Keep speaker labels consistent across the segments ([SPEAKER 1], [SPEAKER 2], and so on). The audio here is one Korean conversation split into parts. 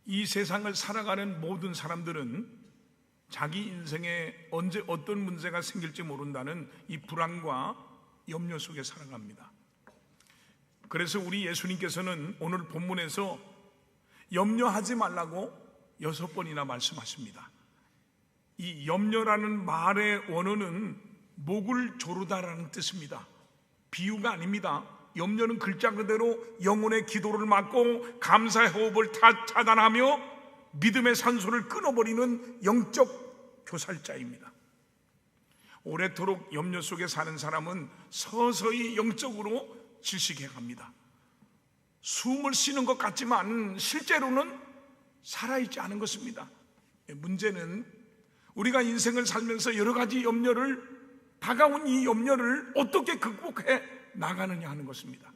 [SPEAKER 1] 이 세상을 살아가는 모든 사람들은 자기 인생에 언제 어떤 문제가 생길지 모른다는 이 불안과 염려 속에 살아갑니다. 그래서 우리 예수님께서는 오늘 본문에서 염려하지 말라고 6번이나 말씀하십니다. 이 염려라는 말의 원어는 목을 조르다라는 뜻입니다. 비유가 아닙니다. 염려는 글자 그대로 영혼의 기도를 막고 감사의 호흡을 차단하며 믿음의 산소를 끊어버리는 영적 교살자입니다. 오래도록 염려 속에 사는 사람은 서서히 영적으로 질식해 갑니다. 숨을 쉬는 것 같지만 실제로는 살아있지 않은 것입니다. 문제는 우리가 인생을 살면서 여러 가지 염려를, 다가온 이 염려를 어떻게 극복해 나가느냐 하는 것입니다.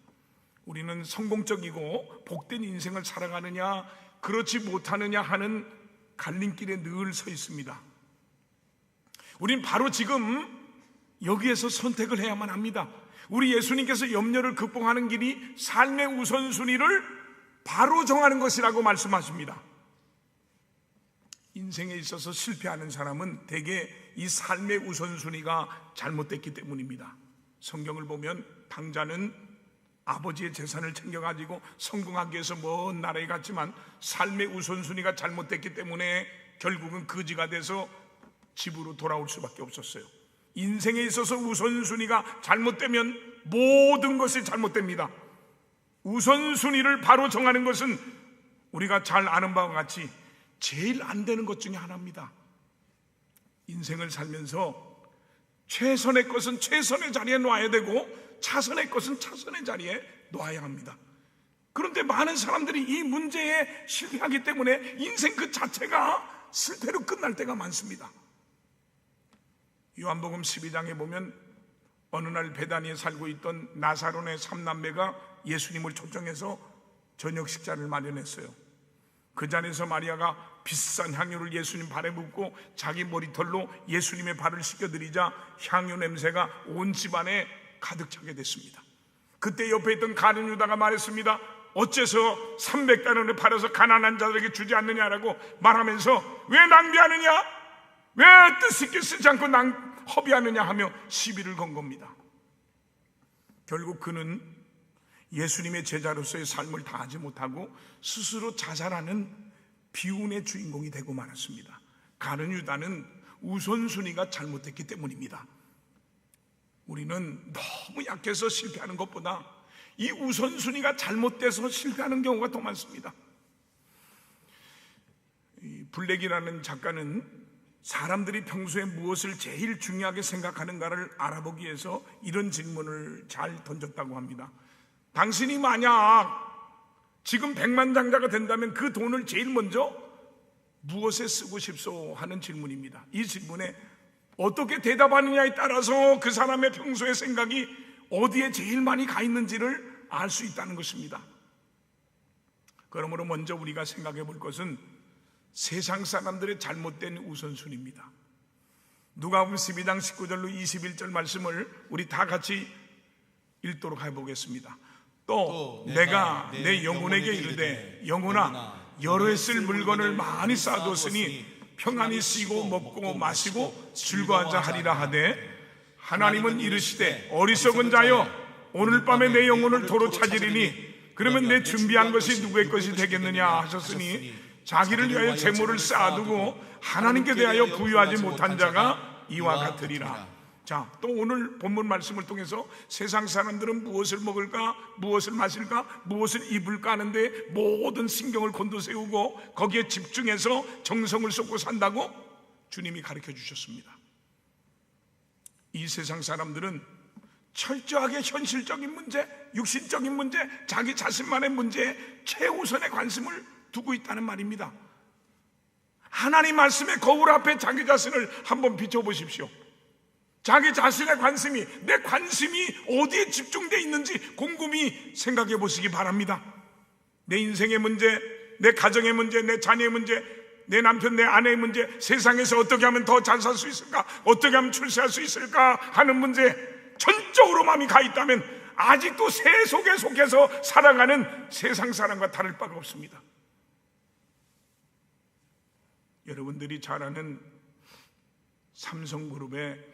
[SPEAKER 1] 우리는 성공적이고 복된 인생을 살아가느냐 그렇지 못하느냐 하는 갈림길에 늘 서 있습니다. 우린 바로 지금 여기에서 선택을 해야만 합니다. 우리 예수님께서 염려를 극복하는 길이 삶의 우선순위를 바로 정하는 것이라고 말씀하십니다. 인생에 있어서 실패하는 사람은 대개 이 삶의 우선순위가 잘못됐기 때문입니다. 성경을 보면 당자는 아버지의 재산을 챙겨가지고 성공하기 위해서 먼 나라에 갔지만 삶의 우선순위가 잘못됐기 때문에 결국은 거지가 돼서 집으로 돌아올 수밖에 없었어요. 인생에 있어서 우선순위가 잘못되면 모든 것이 잘못됩니다. 우선순위를 바로 정하는 것은 우리가 잘 아는 바와 같이 제일 안 되는 것 중에 하나입니다. 인생을 살면서 최선의 것은 최선의 자리에 놔야 되고 차선의 것은 차선의 자리에 놔야 합니다. 그런데 많은 사람들이 이 문제에 실패하기 때문에 인생 그 자체가 실패로 끝날 때가 많습니다. 요한복음 12장에 보면 어느 날 베다니에 살고 있던 나사론의 3남매가 예수님을 초청해서 저녁 식사를 마련했어요. 그 자리에서 마리아가 비싼 향유를 예수님 발에 붓고 자기 머리털로 예수님의 발을 씻겨드리자 향유 냄새가 온 집안에 가득 차게 됐습니다. 그때 옆에 있던 가룟 유다가 말했습니다. 어째서 300달러를 팔아서 가난한 자들에게 주지 않느냐라고 말하면서 왜 낭비하느냐, 왜 뜻있게 쓰지 않고 허비하느냐 하며 시비를 건 겁니다. 결국 그는 예수님의 제자로서의 삶을 다하지 못하고 스스로 자살하는 비운의 주인공이 되고 말았습니다. 가룟 유다는 우선순위가 잘못됐기 때문입니다. 우리는 너무 약해서 실패하는 것보다 이 우선순위가 잘못돼서 실패하는 경우가 더 많습니다. 블랙이라는 작가는 사람들이 평소에 무엇을 제일 중요하게 생각하는가를 알아보기 위해서 이런 질문을 잘 던졌다고 합니다. 당신이 만약 지금 백만장자가 된다면 그 돈을 제일 먼저 무엇에 쓰고 싶소 하는 질문입니다. 이 질문에 어떻게 대답하느냐에 따라서 그 사람의 평소의 생각이 어디에 제일 많이 가 있는지를 알 수 있다는 것입니다. 그러므로 먼저 우리가 생각해 볼 것은 세상 사람들의 잘못된 우선순위입니다. 누가복음 12장 19절로 21절 말씀을 우리 다 같이 읽도록 해보겠습니다. 또 내가 내 영혼에게 이르되 영혼아 여러 쓸 물건을 많이 쌓아두었으니 평안히 쉬고 먹고 마시고 즐거워하자 하리라 하되 하나님은 이르시되 어리석은 자여 오늘 밤에 내 영혼을 도로 찾으리니 그러면 내 준비한 것이 누구의 것이 되겠느냐 하셨으니 자기를 위하여 재물을 쌓아두고 하나님께 대하여 부유하지 못한 자가 이와 같으리라. 자, 또 오늘 본문 말씀을 통해서 세상 사람들은 무엇을 먹을까, 무엇을 마실까, 무엇을 입을까 하는데 모든 신경을 곤두세우고 거기에 집중해서 정성을 쏟고 산다고 주님이 가르쳐 주셨습니다. 이 세상 사람들은 철저하게 현실적인 문제, 육신적인 문제, 자기 자신만의 문제에 최우선의 관심을 두고 있다는 말입니다. 하나님 말씀의 거울 앞에 자기 자신을 한번 비춰보십시오. 자기 자신의 관심이, 내 관심이 어디에 집중되어 있는지 곰곰이 생각해 보시기 바랍니다. 내 인생의 문제, 내 가정의 문제, 내 자녀의 문제, 내 남편, 내 아내의 문제, 세상에서 어떻게 하면 더 잘 살 수 있을까, 어떻게 하면 출세할 수 있을까 하는 문제 전적으로 마음이 가 있다면 아직도 새 속에 속해서 살아가는 세상 사람과 다를 바가 없습니다. 여러분들이 잘 아는 삼성그룹의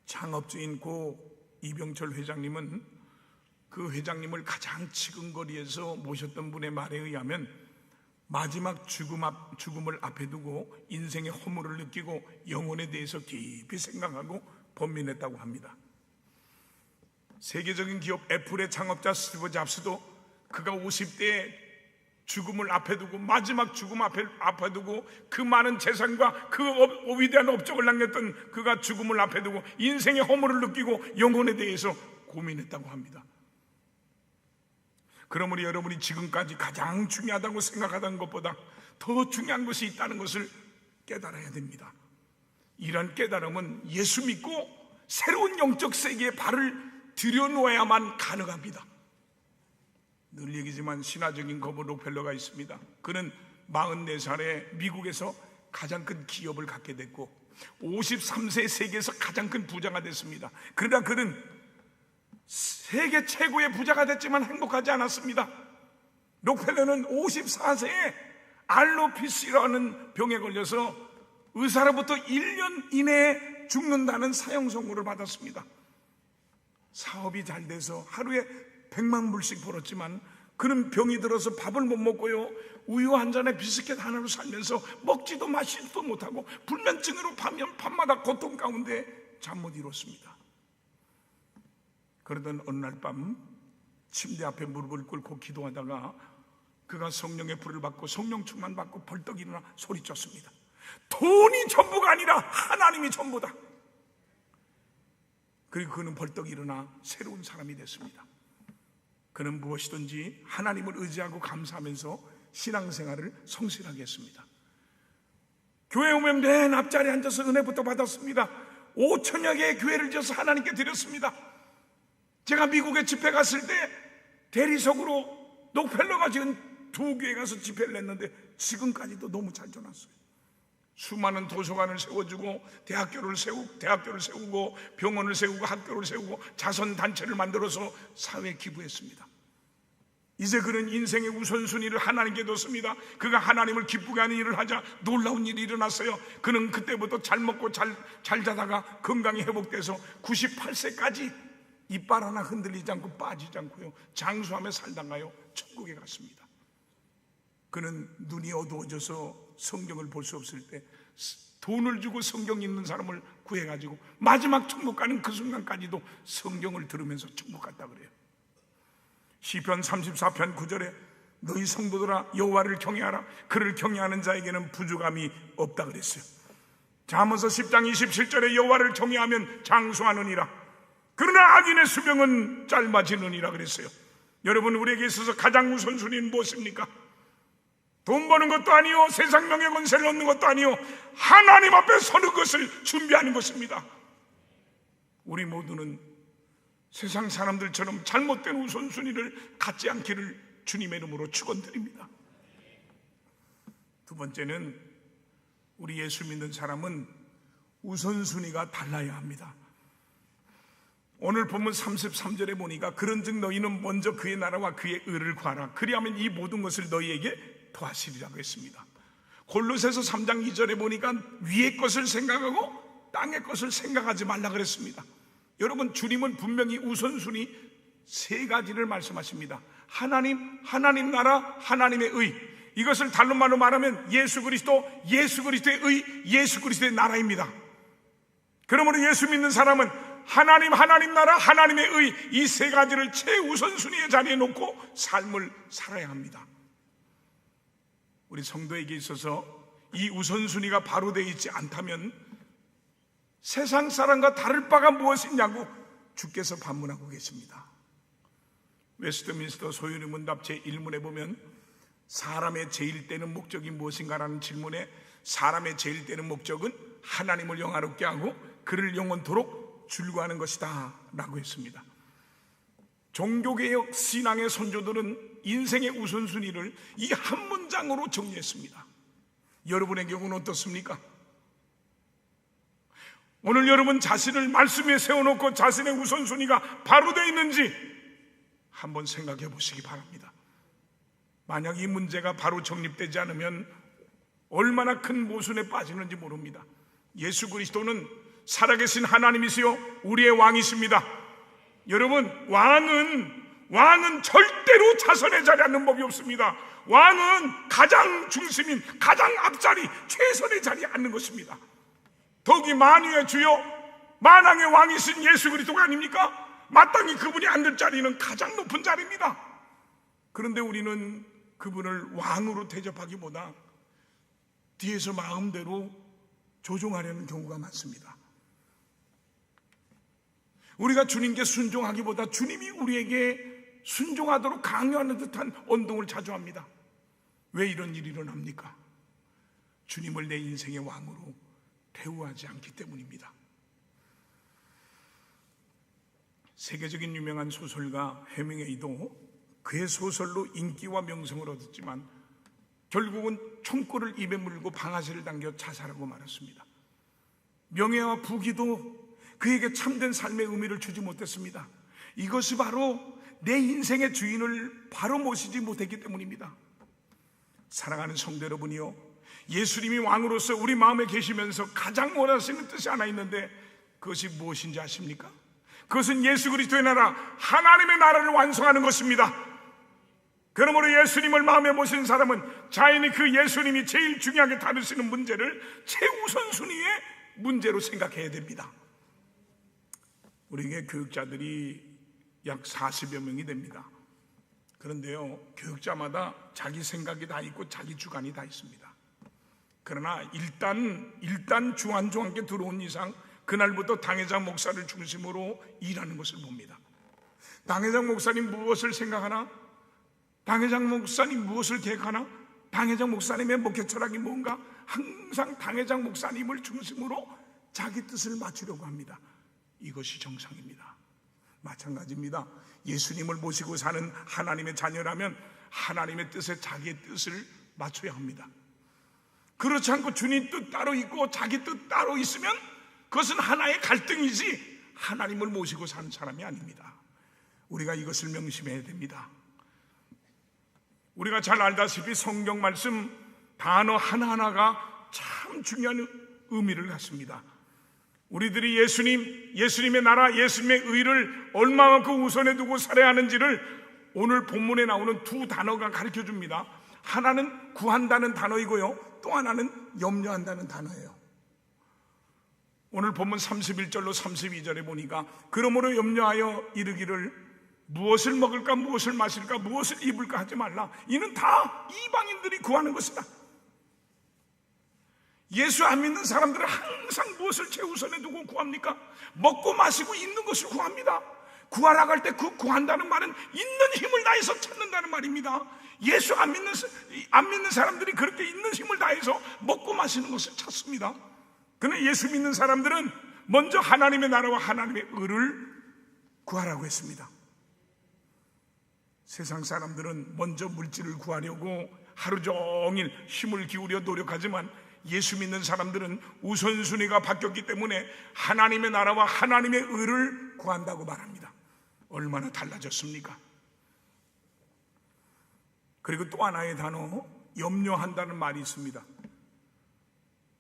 [SPEAKER 1] 창업주인 고 이병철 회장님은 그 회장님을 가장 지근거리에서 모셨던 분의 말에 의하면 마지막 죽음을 앞에 두고 인생의 허물을 느끼고 영혼에 대해서 깊이 생각하고 번민했다고 합니다. 세계적인 기업 애플의 창업자 스티브 잡스도 그가 50대에 죽음을 앞에 두고 마지막 죽음 앞에 두고 그 많은 재산과 그 위대한 업적을 남겼던 그가 죽음을 앞에 두고 인생의 허물을 느끼고 영혼에 대해서 고민했다고 합니다. 그러므로 여러분이 지금까지 가장 중요하다고 생각하던 것보다 더 중요한 것이 있다는 것을 깨달아야 됩니다. 이런 깨달음은 예수 믿고 새로운 영적 세계에 발을 들여놓아야만 가능합니다. 늘 얘기지만 신화적인 거부 록펠러가 있습니다. 그는 44살에 미국에서 가장 큰 기업을 갖게 됐고 53세 세계에서 가장 큰 부자가 됐습니다. 그러나 그는 세계 최고의 부자가 됐지만 행복하지 않았습니다. 록펠러는 54세에 알로피스라는 병에 걸려서 의사로부터 1년 이내에 죽는다는 사형 선고를 받았습니다. 사업이 잘 돼서 하루에 100만 불씩 벌었지만 그는 병이 들어서 밥을 못 먹고요, 우유 한 잔에 비스켓 하나로 살면서 먹지도 마시지도 못하고 불면증으로 밤마다 고통 가운데 잠 못 이뤘습니다. 그러던 어느 날 밤 침대 앞에 무릎을 꿇고 기도하다가 그가 성령의 불을 받고 성령 충만 받고 벌떡 일어나 소리쳤습니다. 돈이 전부가 아니라 하나님이 전부다. 그리고 그는 벌떡 일어나 새로운 사람이 됐습니다. 그는 무엇이든지 하나님을 의지하고 감사하면서 신앙생활을 성실하게 했습니다. 교회 오면 맨 앞자리에 앉아서 은혜부터 받았습니다. 5천여 개의 교회를 지어서 하나님께 드렸습니다. 제가 미국에 집회 갔을 때 대리석으로 록펠러가 지은 2교회 가서 집회를 했는데 지금까지도 너무 잘 전했어요. 수많은 도서관을 세워주고 대학교를 세우고 병원을 세우고 학교를 세우고 자선단체를 만들어서 사회에 기부했습니다. 이제 그는 인생의 우선순위를 하나님께 뒀습니다. 그가 하나님을 기쁘게 하는 일을 하자 놀라운 일이 일어났어요. 그는 그때부터 잘 먹고 잘 자다가 건강이 회복돼서 98세까지 이빨 하나 흔들리지 않고 빠지지 않고요, 장수하며 살다가요 천국에 갔습니다. 그는 눈이 어두워져서 성경을 볼 수 없을 때 돈을 주고 성경 읽는 사람을 구해가지고 마지막 천국 가는 그 순간까지도 성경을 들으면서 천국 갔다 그래요. 시편 34편 9절에 너희 성도들아 여호와를 경외하라. 그를 경외하는 자에게는 부족함이 없다 그랬어요. 잠언서 10장 27절에 여호와를 경외하면 장수하느니라. 그러나 악인의 수명은 짧아지느니라 그랬어요. 여러분, 우리에게 있어서 가장 우선순위는 무엇입니까? 돈 버는 것도 아니요, 세상 명예 권세를 얻는 것도 아니요, 하나님 앞에 서는 것을 준비하는 것입니다. 우리 모두는 세상 사람들처럼 잘못된 우선순위를 갖지 않기를 주님의 이름으로 축원드립니다. 두 번째는 우리 예수 믿는 사람은 우선순위가 달라야 합니다. 오늘 본문 33절에 보니까 그런즉 너희는 먼저 그의 나라와 그의 의를 구하라. 그리하면 이 모든 것을 너희에게 더하시리라고 했습니다. 골로새서 3장 2절에 보니까 위의 것을 생각하고 땅의 것을 생각하지 말라 그랬습니다. 여러분, 주님은 분명히 우선순위 3가지를 말씀하십니다. 하나님 나라, 하나님의 의. 이것을 다른 말로 말하면 예수 그리스도의 의, 예수 그리스도의 나라입니다. 그러므로 예수 믿는 사람은 하나님 나라, 하나님의 의, 이 3가지를 최우선순위의 자리에 놓고 삶을 살아야 합니다. 우리 성도에게 있어서 이 우선순위가 바로 되어 있지 않다면 세상 사람과 다를 바가 무엇이냐고 주께서 반문하고 계십니다. 웨스트민스터 소유리 문답 제1문에 보면 사람의 제일되는 목적이 무엇인가라는 질문에 사람의 제일되는 목적은 하나님을 영화롭게 하고 그를 영원토록 즐거워하는 것이다 라고 했습니다. 종교개혁 신앙의 선조들은 인생의 우선순위를 이 한 문장으로 정리했습니다. 여러분의 경우는 어떻습니까? 오늘 여러분 자신을 말씀 위에 세워놓고 자신의 우선순위가 바로 되어 있는지 한번 생각해 보시기 바랍니다. 만약 이 문제가 바로 정립되지 않으면 얼마나 큰 모순에 빠지는지 모릅니다. 예수 그리스도는 살아계신 하나님이시요 우리의 왕이십니다. 여러분, 왕은 절대로 자선의 자리에 앉는 법이 없습니다. 왕은 가장 중심인, 가장 앞자리, 최선의 자리에 앉는 것입니다. 더욱이 만유의 주요 만왕의 왕이신 예수 그리스도가 아닙니까? 마땅히 그분이 앉을 자리는 가장 높은 자리입니다. 그런데 우리는 그분을 왕으로 대접하기보다 뒤에서 마음대로 조종하려는 경우가 많습니다. 우리가 주님께 순종하기보다 주님이 우리에게 순종하도록 강요하는 듯한 언동을 자주 합니다. 왜 이런 일이 일어납니까? 주님을 내 인생의 왕으로 대우하지 않기 때문입니다. 세계적인 유명한 소설가 해밍웨이도 그의 소설로 인기와 명성을 얻었지만 결국은 총구를 입에 물고 방아쇠를 당겨 자살하고 말았습니다. 명예와 부귀도 그에게 참된 삶의 의미를 주지 못했습니다. 이것이 바로 내 인생의 주인을 바로 모시지 못했기 때문입니다. 사랑하는 성도 여러분이요, 예수님이 왕으로서 우리 마음에 계시면서 가장 원하시는 뜻이 하나 있는데 그것이 무엇인지 아십니까? 그것은 예수 그리스도의 나라, 하나님의 나라를 완성하는 것입니다. 그러므로 예수님을 마음에 모신 사람은 자연히 그 예수님이 제일 중요하게 다루시는 문제를 최우선순위의 문제로 생각해야 됩니다. 우리에게 교육자들이 약 40여 명이 됩니다. 그런데요, 교육자마다 자기 생각이 다 있고 자기 주관이 다 있습니다. 그러나 일단 중환중환께 들어온 이상 그날부터 당회장 목사를 중심으로 일하는 것을 봅니다. 당회장 목사님 무엇을 생각하나? 당회장 목사님 무엇을 계획하나? 당회장 목사님의 목회 철학이 뭔가? 항상 당회장 목사님을 중심으로 자기 뜻을 맞추려고 합니다. 이것이 정상입니다. 마찬가지입니다. 예수님을 모시고 사는 하나님의 자녀라면 하나님의 뜻에 자기의 뜻을 맞춰야 합니다. 그렇지 않고 주님 뜻 따로 있고 자기 뜻 따로 있으면 그것은 하나의 갈등이지 하나님을 모시고 사는 사람이 아닙니다. 우리가 이것을 명심해야 됩니다. 우리가 잘 알다시피 성경 말씀 단어 하나하나가 참 중요한 의미를 갖습니다. 우리들이 예수님의 나라, 예수님의 의를 얼마만큼 우선에 두고 살아야 하는지를 오늘 본문에 나오는 두 단어가 가르쳐 줍니다. 하나는 구한다는 단어이고요, 또 하나는 염려한다는 단어예요. 오늘 본문 31절로 32절에 보니까 그러므로 염려하여 이르기를 무엇을 먹을까, 무엇을 마실까, 무엇을 입을까 하지 말라. 이는 다 이방인들이 구하는 것이다. 예수 안 믿는 사람들은 항상 무엇을 최우선에 두고 구합니까? 먹고 마시고 있는 것을 구합니다. 구하라고 할 때 그 구한다는 말은 있는 힘을 다해서 찾는다는 말입니다. 예수 안 믿는 사람들이 그렇게 있는 힘을 다해서 먹고 마시는 것을 찾습니다. 그러나 예수 믿는 사람들은 먼저 하나님의 나라와 하나님의 의를 구하라고 했습니다. 세상 사람들은 먼저 물질을 구하려고 하루 종일 힘을 기울여 노력하지만 예수 믿는 사람들은 우선순위가 바뀌었기 때문에 하나님의 나라와 하나님의 의를 구한다고 말합니다. 얼마나 달라졌습니까? 그리고 또 하나의 단어, 염려한다는 말이 있습니다.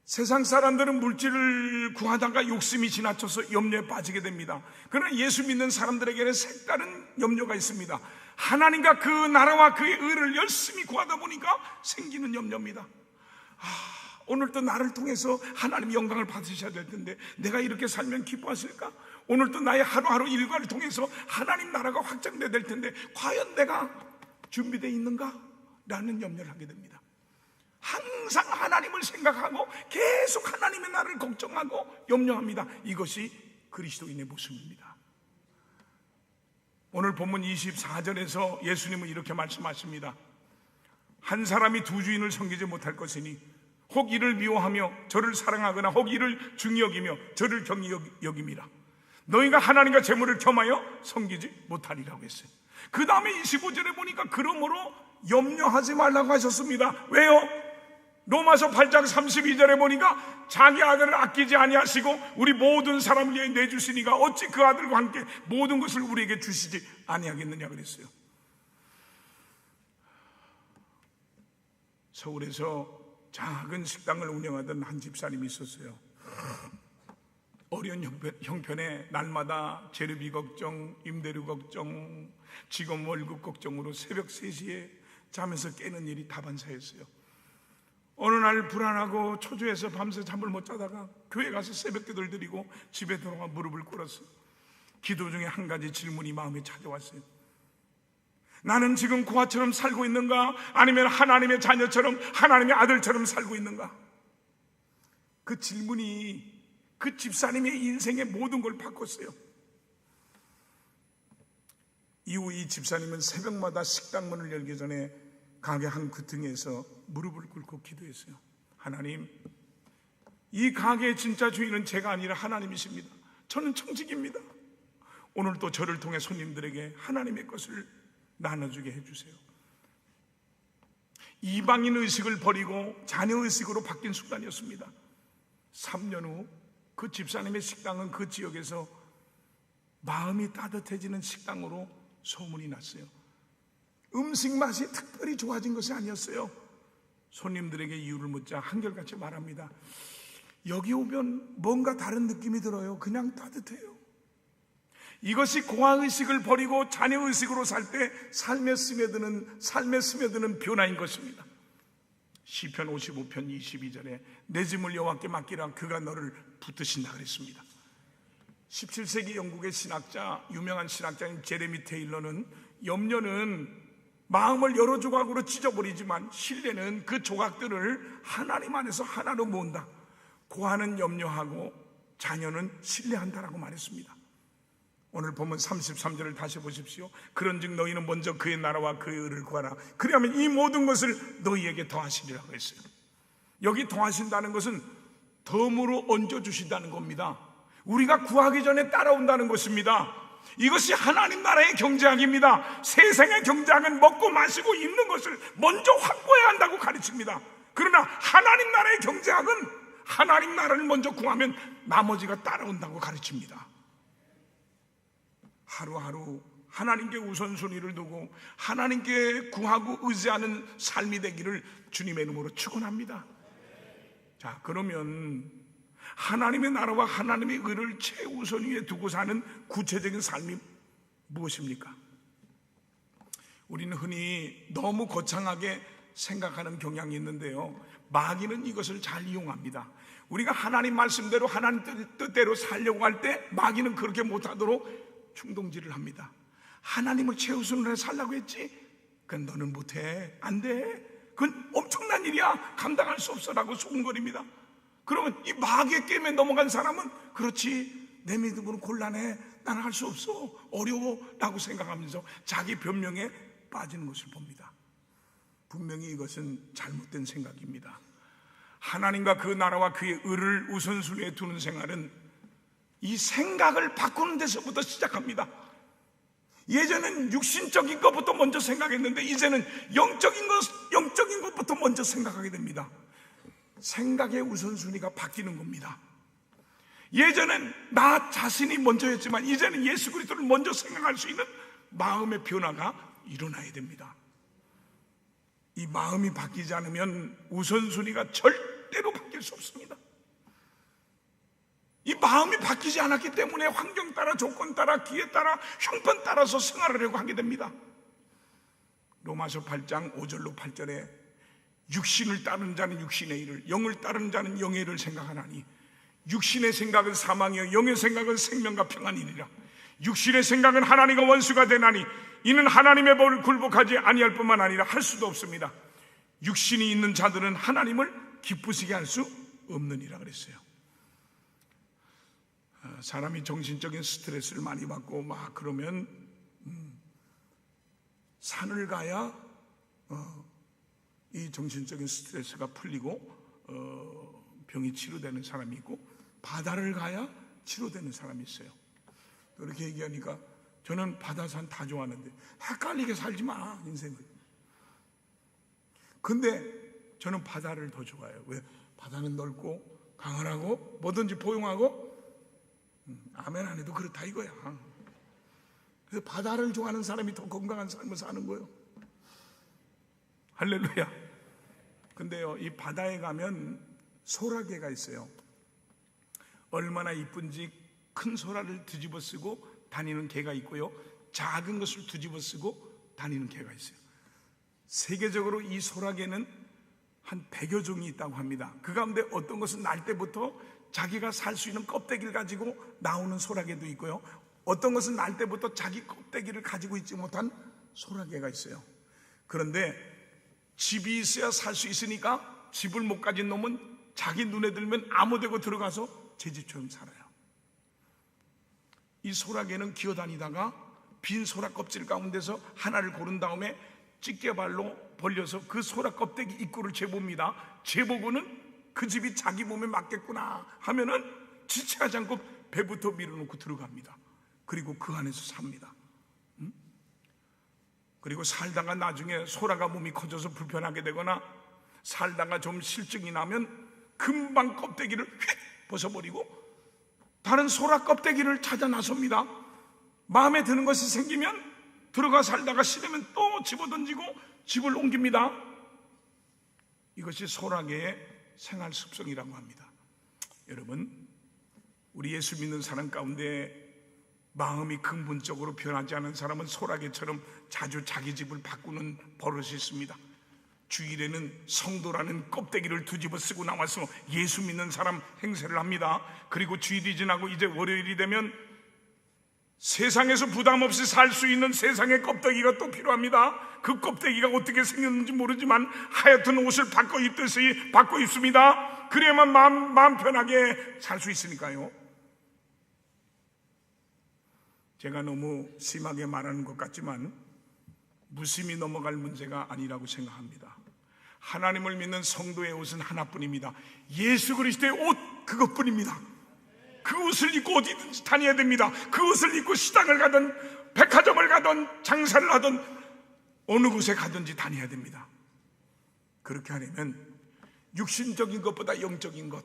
[SPEAKER 1] 세상 사람들은 물질을 구하다가 욕심이 지나쳐서 염려에 빠지게 됩니다. 그러나 예수 믿는 사람들에게는 색다른 염려가 있습니다. 하나님과 그 나라와 그의 의를 열심히 구하다 보니까 생기는 염려입니다. 오늘도 나를 통해서 하나님 영광을 받으셔야 될 텐데 내가 이렇게 살면 기뻐하실까? 오늘도 나의 하루하루 일과를 통해서 하나님 나라가 확장돼야 될 텐데 과연 내가 준비되어 있는가? 라는 염려를 하게 됩니다. 항상 하나님을 생각하고 계속 하나님의 나라를 걱정하고 염려합니다. 이것이 그리스도인의 모습입니다. 오늘 본문 24절에서 예수님은 이렇게 말씀하십니다. 한 사람이 두 주인을 섬기지 못할 것이니 혹 이를 미워하며 저를 사랑하거나 혹 이를 중히 여기며 저를 경히 여김이라. 너희가 하나님과 재물을 겸하여 섬기지 못하리라고 했어요. 그 다음에 25절에 보니까 그러므로 염려하지 말라고 하셨습니다. 왜요? 로마서 8장 32절에 보니까 자기 아들을 아끼지 아니하시고 우리 모든 사람을 위해 내주시니가 어찌 그 아들과 함께 모든 것을 우리에게 주시지 아니하겠느냐 그랬어요. 서울에서 작은 식당을 운영하던 한 집사님이 있었어요. 어려운 형편에 날마다 재료비 걱정, 임대료 걱정, 직원 월급 걱정으로 새벽 3시에 잠에서 깨는 일이 다반사였어요. 어느 날 불안하고 초조해서 밤새 잠을 못 자다가 교회 가서 새벽기도를 드리고 집에 들어와 무릎을 꿇었어요. 기도 중에 한 가지 질문이 마음에 찾아왔어요. 나는 지금 고아처럼 살고 있는가? 아니면 하나님의 자녀처럼, 하나님의 아들처럼 살고 있는가? 그 질문이 그 집사님의 인생의 모든 걸 바꿨어요. 이후 이 집사님은 새벽마다 식당 문을 열기 전에 가게 한 구퉁에서 무릎을 꿇고 기도했어요. 하나님, 이 가게의 진짜 주인은 제가 아니라 하나님이십니다. 저는 청직입니다. 오늘 또 저를 통해 손님들에게 하나님의 것을 나눠주게 해주세요. 이방인 의식을 버리고 자녀 의식으로 바뀐 순간이었습니다. 3년 후 그 집사님의 식당은 그 지역에서 마음이 따뜻해지는 식당으로 소문이 났어요. 음식 맛이 특별히 좋아진 것이 아니었어요. 손님들에게 이유를 묻자 한결같이 말합니다. 여기 오면 뭔가 다른 느낌이 들어요. 그냥 따뜻해요. 이것이 고아의식을 버리고 자녀의식으로 살 때 삶에 스며드는 변화인 것입니다. 시편 55편 22절에 내 짐을 여호와께 맡기라 그가 너를 붙드신다 그랬습니다. 17세기 영국의 신학자, 유명한 신학자인 제레미 테일러는 염려는 마음을 여러 조각으로 찢어버리지만 신뢰는 그 조각들을 하나님 안에서 하나로 모은다. 고아는 염려하고 자녀는 신뢰한다라고 말했습니다. 오늘 보면 33절을 다시 보십시오. 그런즉 너희는 먼저 그의 나라와 그의 의를 구하라. 그리하면 이 모든 것을 너희에게 더하시리라고 했어요. 여기 더하신다는 것은 덤으로 얹어주신다는 겁니다. 우리가 구하기 전에 따라온다는 것입니다. 이것이 하나님 나라의 경제학입니다. 세상의 경제학은 먹고 마시고 입는 것을 먼저 확보해야 한다고 가르칩니다. 그러나 하나님 나라의 경제학은 하나님 나라를 먼저 구하면 나머지가 따라온다고 가르칩니다. 하루하루 하나님께 우선순위를 두고 하나님께 구하고 의지하는 삶이 되기를 주님의 이름으로 축원합니다. 자, 그러면 하나님의 나라와 하나님의 의를 최우선 위에 두고 사는 구체적인 삶이 무엇입니까? 우리는 흔히 너무 거창하게 생각하는 경향이 있는데요, 마귀는 이것을 잘 이용합니다. 우리가 하나님 말씀대로 하나님 뜻대로 살려고 할 때 마귀는 그렇게 못하도록 충동질을 합니다. 하나님을 최우선으로 살라고 했지? 그건 너는 못해, 안 돼, 그건 엄청난 일이야, 감당할 수 없어라고 수군거립니다. 그러면 이 마귀의 게임에 넘어간 사람은 그렇지, 내 믿음으로 곤란해, 나는 할 수 없어, 어려워 라고 생각하면서 자기 변명에 빠지는 것을 봅니다. 분명히 이것은 잘못된 생각입니다. 하나님과 그 나라와 그의 의를 우선순위에 두는 생활은 이 생각을 바꾸는 데서부터 시작합니다. 예전엔 육신적인 것부터 먼저 생각했는데 이제는 영적인 것부터 먼저 생각하게 됩니다. 생각의 우선순위가 바뀌는 겁니다. 예전엔 나 자신이 먼저였지만 이제는 예수 그리스도를 먼저 생각할 수 있는 마음의 변화가 일어나야 됩니다. 이 마음이 바뀌지 않으면 우선순위가 절대로 바뀔 수 없습니다. 이 마음이 바뀌지 않았기 때문에 환경 따라, 조건 따라, 기회 따라, 형편 따라서 생활하려고 하게 됩니다. 로마서 8장 5절로 8절에 육신을 따르는 자는 육신의 일을, 영을 따르는 자는 영의 일을 생각하나니 육신의 생각은 사망이요 영의 생각은 생명과 평안이니라. 육신의 생각은 하나님과 원수가 되나니 이는 하나님의 법을 굴복하지 아니할 뿐만 아니라 할 수도 없습니다. 육신이 있는 자들은 하나님을 기쁘시게 할 수 없느니라 그랬어요. 사람이 정신적인 스트레스를 많이 받고 막 그러면 산을 가야 이 정신적인 스트레스가 풀리고 병이 치료되는 사람이 있고 바다를 가야 치료되는 사람이 있어요. 그렇게 얘기하니까 저는 바다 산 다 좋아하는데 헷갈리게 살지 마 인생을. 근데 저는 바다를 더 좋아해요. 왜? 바다는 넓고 강하고 뭐든지 포용하고 아멘 안 해도 그렇다 이거야. 그래서 바다를 좋아하는 사람이 더 건강한 삶을 사는 거예요. 할렐루야. 근데요, 이 바다에 가면 소라게가 있어요. 얼마나 이쁜지 큰 소라를 뒤집어 쓰고 다니는 개가 있고요, 작은 것을 뒤집어 쓰고 다니는 개가 있어요. 세계적으로 이 소라게는 한 100여 종이 있다고 합니다. 그 가운데 어떤 것은 날 때부터 자기가 살 수 있는 껍데기를 가지고 나오는 소라게도 있고요, 어떤 것은 날 때부터 자기 껍데기를 가지고 있지 못한 소라게가 있어요. 그런데 집이 있어야 살 수 있으니까 집을 못 가진 놈은 자기 눈에 들면 아무 데고 들어가서 제 집처럼 살아요. 이 소라게는 기어다니다가 빈 소라 껍질 가운데서 하나를 고른 다음에 집게발로 벌려서 그 소라 껍데기 입구를 재봅니다. 재보고는 그 집이 자기 몸에 맞겠구나 하면은 지체하지 않고 배부터 밀어놓고 들어갑니다. 그리고 그 안에서 삽니다. 그리고 살다가 나중에 소라가 몸이 커져서 불편하게 되거나 살다가 좀 실증이 나면 금방 껍데기를 휙 벗어버리고 다른 소라 껍데기를 찾아 나섭니다. 마음에 드는 것이 생기면 들어가 살다가 싫으면 또 집어던지고 집을 옮깁니다. 이것이 소라게의 생활 습성이라고 합니다. 여러분, 우리 예수 믿는 사람 가운데 마음이 근본적으로 변하지 않은 사람은 소라게처럼 자주 자기 집을 바꾸는 버릇이 있습니다. 주일에는 성도라는 껍데기를 뒤집어 쓰고 나와서 예수 믿는 사람 행세를 합니다. 그리고 주일이 지나고 이제 월요일이 되면 세상에서 부담 없이 살 수 있는 세상의 껍데기가 또 필요합니다. 그 껍데기가 어떻게 생겼는지 모르지만 하얗던 옷을 바꿔 입듯이 바꿔 입습니다. 그래야만 마음 편하게 살 수 있으니까요. 제가 너무 심하게 말하는 것 같지만 무심히 넘어갈 문제가 아니라고 생각합니다. 하나님을 믿는 성도의 옷은 하나뿐입니다. 예수 그리스도의 옷, 그것뿐입니다. 그 옷을 입고 어디든지 다녀야 됩니다. 그 옷을 입고 시장을 가든 백화점을 가든 장사를 하든 어느 곳에 가든지 다녀야 됩니다. 그렇게 하려면 육신적인 것보다 영적인 것,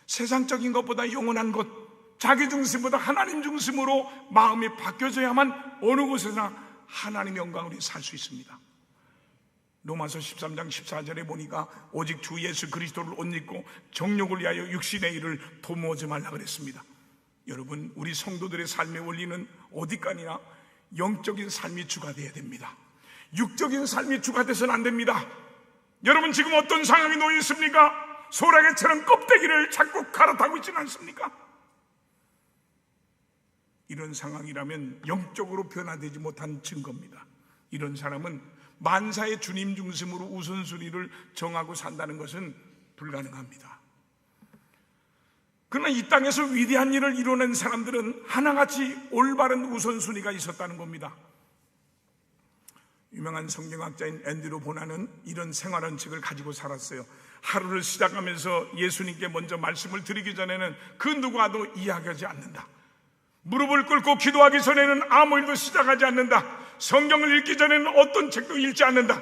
[SPEAKER 1] 세상적인 것보다 영원한 것, 자기 중심보다 하나님 중심으로 마음이 바뀌어져야만 어느 곳에나 하나님의 영광으로 살 수 있습니다. 로마서 13장 14절에 보니까 오직 주 예수 그리스도를 옷 입고 정욕을 위하여 육신의 일을 도모하지 말라 그랬습니다. 여러분, 우리 성도들의 삶의 원리는 어디까지나 영적인 삶이 주가 되어야 됩니다. 육적인 삶이 주가 돼서는 안 됩니다. 여러분, 지금 어떤 상황이 놓여 있습니까? 소라게처럼 껍데기를 자꾸 갈아타고 있지는 않습니까? 이런 상황이라면 영적으로 변화되지 못한 증거입니다. 이런 사람은 만사의 주님 중심으로 우선순위를 정하고 산다는 것은 불가능합니다. 그러나 이 땅에서 위대한 일을 이뤄낸 사람들은 하나같이 올바른 우선순위가 있었다는 겁니다. 유명한 성경학자인 앤드류 보나는 이런 생활 원칙을 가지고 살았어요. 하루를 시작하면서 예수님께 먼저 말씀을 드리기 전에는 그 누구와도 이야기하지 않는다. 무릎을 꿇고 기도하기 전에는 아무 일도 시작하지 않는다. 성경을 읽기 전에는 어떤 책도 읽지 않는다.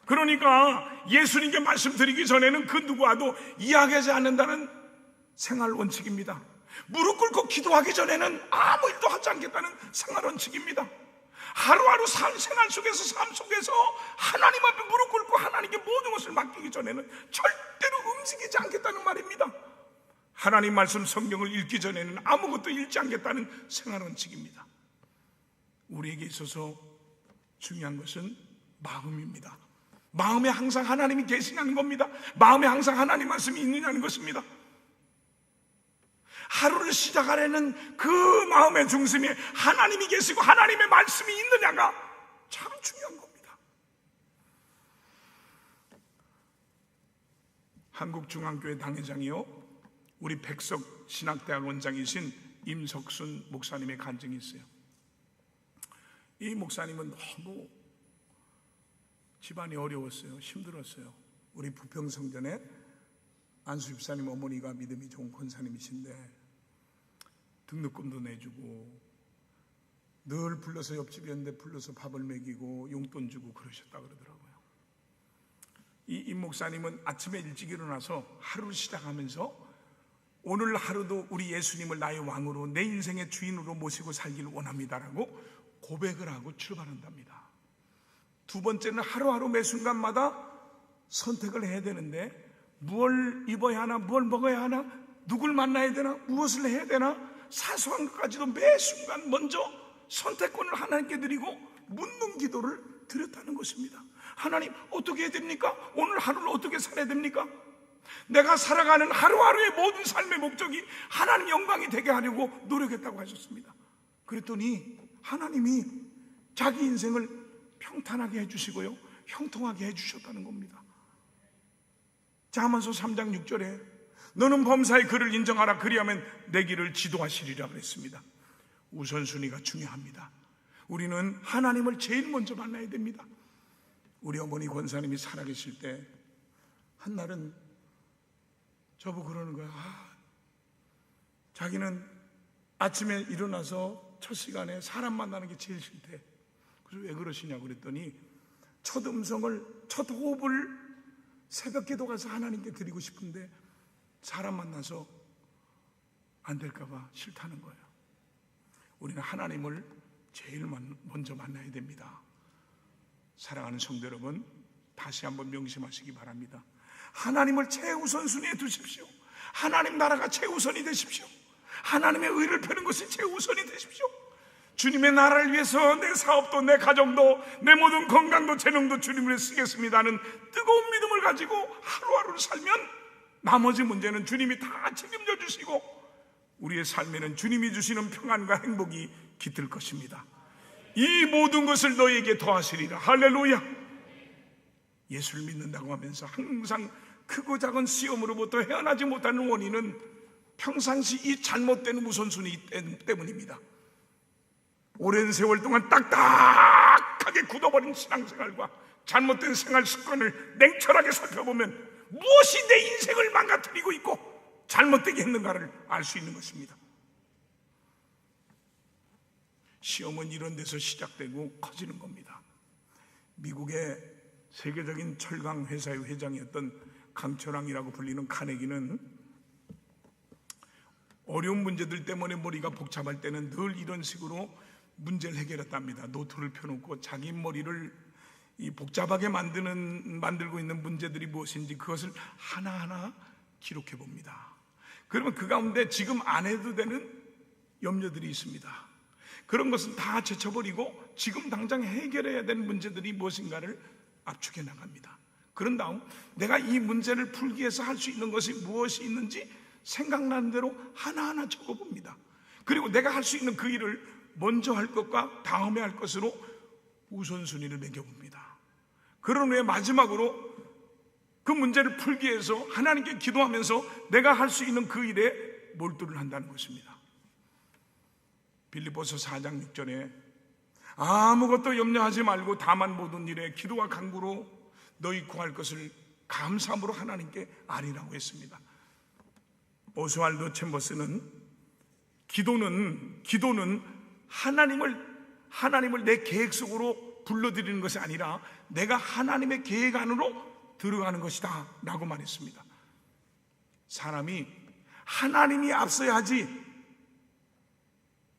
[SPEAKER 1] 그러니까 예수님께 말씀드리기 전에는 그 누구와도 이야기하지 않는다는 생활 원칙입니다. 무릎 꿇고 기도하기 전에는 아무 일도 하지 않겠다는 생활 원칙입니다. 하루하루 생활 속에서, 삶 속에서 하나님 앞에 무릎 꿇고 하나님께 모든 것을 맡기기 전에는 절대로 움직이지 않겠다는 말입니다. 하나님 말씀 성경을 읽기 전에는 아무것도 읽지 않겠다는 생활 원칙입니다. 우리에게 있어서 중요한 것은 마음입니다. 마음에 항상 하나님이 계시냐는 겁니다. 마음에 항상 하나님 말씀이 있느냐는 것입니다. 하루를 시작하려는 그 마음의 중심에 하나님이 계시고 하나님의 말씀이 있느냐가 참 중요한 겁니다. 한국중앙교회 당회장이요, 우리 백석 신학대학 원장이신 임석순 목사님의 간증이 있어요. 이 목사님은 너무 집안이 어려웠어요. 힘들었어요. 우리 부평성전에 안수 집사님 어머니가 믿음이 좋은 권사님이신데 등록금도 내주고 늘 불러서 옆집이었는데 불러서 밥을 먹이고 용돈 주고 그러셨다 그러더라고요. 이 임 목사님은 아침에 일찍 일어나서 하루를 시작하면서 오늘 하루도 우리 예수님을 나의 왕으로 내 인생의 주인으로 모시고 살기를 원합니다라고 고백을 하고 출발한답니다. 두 번째는 하루하루 매 순간마다 선택을 해야 되는데 무엇을 입어야 하나, 무엇을 먹어야 하나, 누굴 만나야 되나, 무엇을 해야 되나, 사소한 것까지도 매 순간 먼저 선택권을 하나님께 드리고 묻는 기도를 드렸다는 것입니다. 하나님, 어떻게 해야 됩니까? 오늘 하루를 어떻게 살아야 됩니까? 내가 살아가는 하루하루의 모든 삶의 목적이 하나님 영광이 되게 하려고 노력했다고 하셨습니다. 그랬더니 하나님이 자기 인생을 평탄하게 해주시고요, 형통하게 해주셨다는 겁니다. 자만서 3장 6절에 너는 범사의 그를 인정하라, 그리하면 내 길을 지도하시리라 그랬습니다. 우선순위가 중요합니다. 우리는 하나님을 제일 먼저 만나야 됩니다. 우리 어머니 권사님이 살아계실 때 한날은 저보고 그러는 거야. 자기는 아침에 일어나서 첫 시간에 사람 만나는 게 제일 싫대. 그래서 왜 그러시냐고 그랬더니 첫 음성을, 첫 호흡을 새벽 기도 가서 하나님께 드리고 싶은데 사람 만나서 안 될까 봐 싫다는 거예요. 우리는 하나님을 제일 먼저 만나야 됩니다. 사랑하는 성도 여러분, 다시 한번 명심하시기 바랍니다. 하나님을 최우선순위에 두십시오. 하나님 나라가 최우선이 되십시오. 하나님의 의를 펴는 것이 최우선이 되십시오. 주님의 나라를 위해서 내 사업도, 내 가정도, 내 모든 건강도, 재능도 주님을 위해 쓰겠습니다는 뜨거운 믿음을 가지고 하루하루를 살면 나머지 문제는 주님이 다 책임져 주시고 우리의 삶에는 주님이 주시는 평안과 행복이 깃들 것입니다. 이 모든 것을 너희에게 더하시리라. 할렐루야. 예수를 믿는다고 하면서 항상 크고 작은 시험으로부터 헤어나지 못하는 원인은 평상시 이 잘못된 우선순위 때문입니다. 오랜 세월 동안 딱딱하게 굳어버린 신앙생활과 잘못된 생활 습관을 냉철하게 살펴보면 무엇이 내 인생을 망가뜨리고 있고 잘못되게 했는가를 알 수 있는 것입니다. 시험은 이런 데서 시작되고 커지는 겁니다. 미국의 세계적인 철강 회사의 회장이었던 강철왕이라고 불리는 카네기는 어려운 문제들 때문에 머리가 복잡할 때는 늘 이런 식으로 문제를 해결했답니다. 노트를 펴놓고 자기 머리를 이 복잡하게 만들고 있는 문제들이 무엇인지 그것을 하나하나 기록해 봅니다. 그러면 그 가운데 지금 안 해도 되는 염려들이 있습니다. 그런 것은 다 제쳐버리고 지금 당장 해결해야 되는 문제들이 무엇인가를 압축해 나갑니다. 그런 다음 내가 이 문제를 풀기 위해서 할 수 있는 것이 무엇이 있는지 생각나는 대로 하나하나 적어봅니다. 그리고 내가 할 수 있는 그 일을 먼저 할 것과 다음에 할 것으로 우선순위를 매겨봅니다. 그런 후에 마지막으로 그 문제를 풀기 위해서 하나님께 기도하면서 내가 할 수 있는 그 일에 몰두를 한다는 것입니다. 빌립보서 4장 6절에 아무것도 염려하지 말고 다만 모든 일에 기도와 간구로 너희 구할 것을 감사함으로 하나님께 아뢰라고 했습니다. 오스왈드 챔버스는 기도는 하나님을 내 계획 속으로 불러들이는 것이 아니라 내가 하나님의 계획 안으로 들어가는 것이다 라고 말했습니다. 사람이 하나님이 앞서야 하지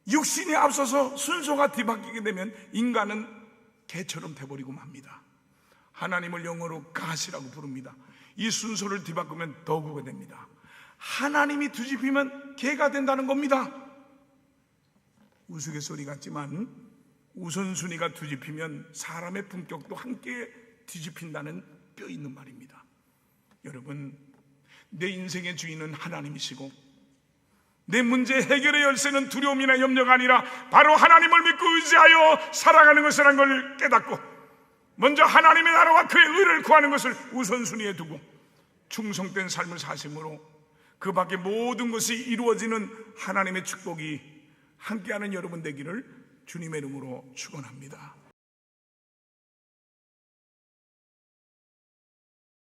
[SPEAKER 1] 육신이 앞서서 순서가 뒤바뀌게 되면 인간은 개처럼 돼버리고 맙니다. 하나님을 영어로 가시라고 부릅니다. 이 순서를 뒤바꾸면 더구가 됩니다. 하나님이 뒤집히면 개가 된다는 겁니다. 우스갯소리 같지만 우선순위가 뒤집히면 사람의 품격도 함께 뒤집힌다는 뼈 있는 말입니다. 여러분, 내 인생의 주인은 하나님이시고 내 문제 해결의 열쇠는 두려움이나 염려가 아니라 바로 하나님을 믿고 의지하여 살아가는 것이라는 걸 깨닫고 먼저 하나님의 나라와 그의 의를 구하는 것을 우선순위에 두고 충성된 삶을 사심으로 그 밖에 모든 것이 이루어지는 하나님의 축복이 함께하는 여러분 되기를 주님의 이름으로 축원합니다.